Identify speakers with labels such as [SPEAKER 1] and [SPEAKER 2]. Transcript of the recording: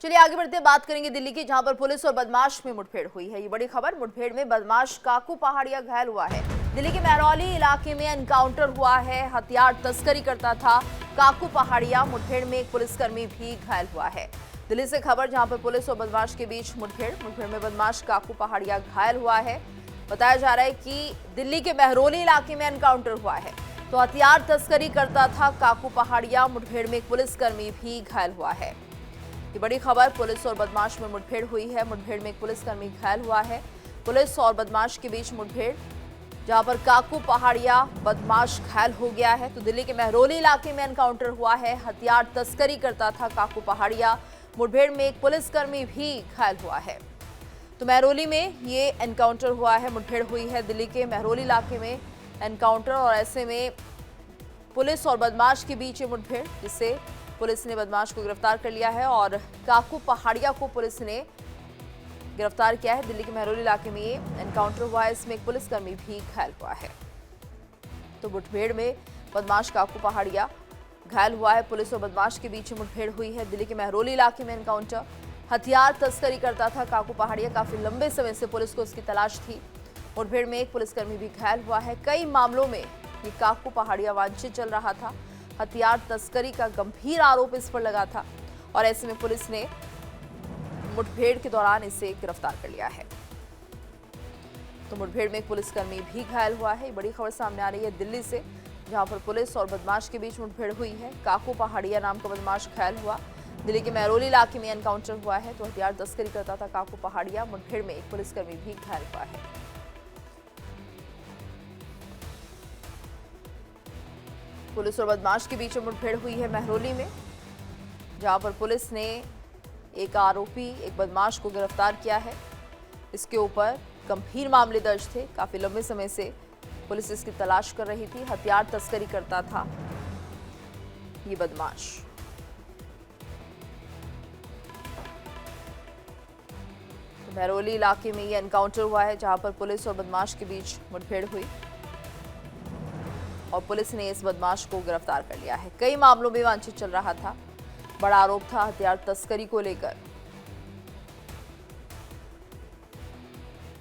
[SPEAKER 1] चलिए आगे बढ़ते हैं, बात करेंगे दिल्ली की, जहां पर पुलिस और बदमाश में मुठभेड़ हुई है। ये बड़ी खबर, मुठभेड़ में बदमाश काकू पहाड़िया घायल हुआ है। दिल्ली के महरौली इलाके में एनकाउंटर हुआ है। हथियार तस्करी करता था काकू पहाड़िया। मुठभेड़ में एक पुलिसकर्मी भी घायल हुआ है। दिल्ली से खबर, जहां पर पुलिस और बदमाश के बीच मुठभेड़ में बदमाश काकू पहाड़िया घायल हुआ है। बताया जा रहा है कि दिल्ली के महरौली इलाके में एनकाउंटर हुआ है, तो हथियार तस्करी करता था काकू पहाड़िया। मुठभेड़ में एक पुलिसकर्मी भी घायल हुआ है। ये बड़ी खबर, पुलिस और बदमाश में मुठभेड़ हुई है। मुठभेड़ में एक पुलिसकर्मी घायल हुआ है। पुलिस और बदमाश के बीच मुठभेड़, जहां पर काकू पहाड़िया बदमाश घायल हो गया है। तो दिल्ली के महरौली इलाके में एनकाउंटर हुआ है। हथियार तस्करी करता था काकू पहाड़िया। मुठभेड़ में एक पुलिसकर्मी भी घायल हुआ है। तो महरौली में ये एनकाउंटर हुआ है, मुठभेड़ हुई है। दिल्ली के महरौली इलाके में एनकाउंटर, और ऐसे में पुलिस और बदमाश के बीच ये मुठभेड़, जिससे पुलिस ने बदमाश को गिरफ्तार कर लिया है और काकू पहाड़िया को पुलिस ने गिरफ्तार किया है। दिल्ली के महरौली इलाके में ये एनकाउंटर हुआ है, इसमें एक पुलिसकर्मी भी घायल हुआ है। तो मुठभेड़ में बदमाश काकू पहाड़िया घायल हुआ है। पुलिस और बदमाश के बीच मुठभेड़ हुई है। दिल्ली के महरौली इलाके में एनकाउंटर, हथियार तस्करी करता था काकू पहाड़िया। काफी लंबे समय से पुलिस को उसकी तलाश थी। मुठभेड़ में एक पुलिसकर्मी भी घायल हुआ है। कई मामलों में ये काकू पहाड़िया वांछित चल रहा था। हथियार तस्करी का गंभीर आरोप इस पर लगा था, और ऐसे में पुलिस ने मुठभेड़ के दौरान इसे गिरफ्तार कर लिया है। तो मुठभेड़ में एक पुलिसकर्मी भी घायल हुआ है। बड़ी खबर सामने आ रही है दिल्ली से, जहां पर पुलिस और बदमाश के बीच मुठभेड़ हुई है। काकू पहाड़िया नाम का बदमाश घायल हुआ। दिल्ली के महरौली इलाके में एनकाउंटर हुआ है। तो हथियार तस्करी करता था काकू पहाड़िया। मुठभेड़ में एक पुलिसकर्मी भी घायल हुआ है। पुलिस और बदमाश के बीच मुठभेड़ हुई है महरौली में, जहां पर पुलिस ने एक आरोपी, एक बदमाश को गिरफ्तार किया है। इसके ऊपर गंभीर मामले दर्ज थे। काफी लंबे समय से पुलिस इसकी तलाश कर रही थी। हथियार तस्करी करता था ये बदमाश। तो महरौली इलाके में ये एनकाउंटर हुआ है, जहां पर पुलिस और बदमाश के बीच मुठभेड़ हुई और पुलिस ने इस बदमाश को गिरफ्तार कर लिया है। कई मामलों में वांछित चल रहा था। बड़ा आरोप था हथियार तस्करी को लेकर।